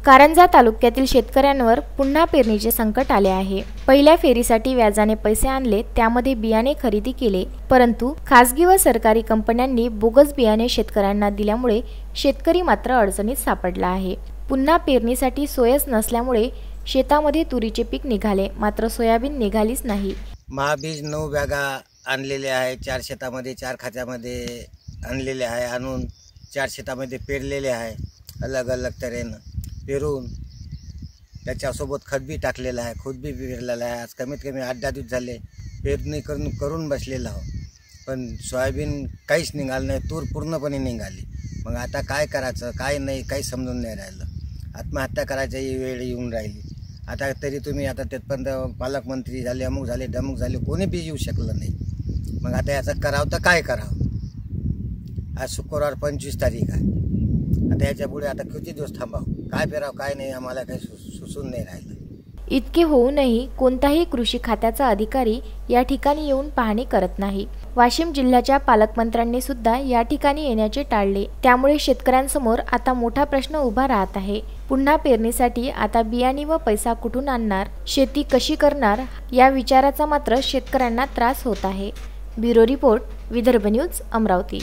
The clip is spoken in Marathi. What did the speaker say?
कारंजा तालुक्यातील शेतकऱ्यांवर पुन्हा पेरणीचे संकट आले आहे। पहिल्या फेरीसाठी व्याजाने पैसे आणले, त्यामध्ये बियाणे खरेदी केले, परंतु खासगी व सरकारी कंपन्यांनी बोगस बियाणे शेतकऱ्यांना दिल्यामुळे शेतकरी मात्र अडचणीत सापडला आहे। पुन्हा पेरणीसाठी सोयच नसल्यामुळे शेतामध्ये तुरीचे पीक निघाले, मात्र सोयाबीन निघालीच नाही। महाबीज 9 बॅगा आणलेले आहे, 4 शेतामध्ये 4 खात्यामध्ये आणलेले आहे, आणून 4 शेतामध्ये पेरलेले आहे। अलग अलग तऱ्हेनं पेरून त्याच्यासोबत खत बी टाकलेलं आहे, खुद बी पेरलेलं आहे। आज कमीत कमी 8-10 दिवस झाले पेरणी करून बसलेला आहो, पण सोयाबीन काहीच निघालं नाही, तूर पूर्णपणे निघाली। मग आता काय करायचं काय नाही काही समजून नाही राहिलं। आत्महत्या करायची वेळ येऊन राहिली। आता तरी तुम्ही आता तिथपर्यंत पालकमंत्री झाले, अमुक झाले, डमुक झाले, कोणी बी येऊ शकलं नाही। मग आता याचं करावं तर काय करावं। आज शुक्रवार 25 तारीख आहे। आता याच्या पुढे आता किती दिवस थांबावं, काय पेरावं काय नाही आम्हाला काही सुचून नाही राहिलं। इतके होऊनही कोणताही कृषी खात्याचा अधिकारी या ठिकाणी येऊन पाहणी करत नाही। वाशिम जिल्ह्याच्या पालकमंत्र्यांनी सुद्धा या ठिकाणी येण्याचे टाळले, त्यामुळे शेतकऱ्यांसमोर आता मोठा प्रश्न उभा राहत आहे। पुन्हा पेरणीसाठी आता बियाणे व पैसा कुठून आणणार, शेती कशी करणार, या विचाराचा मात्र शेतकऱ्यांना त्रास होत आहे। Bureau report, Vidarbha news, Amravati.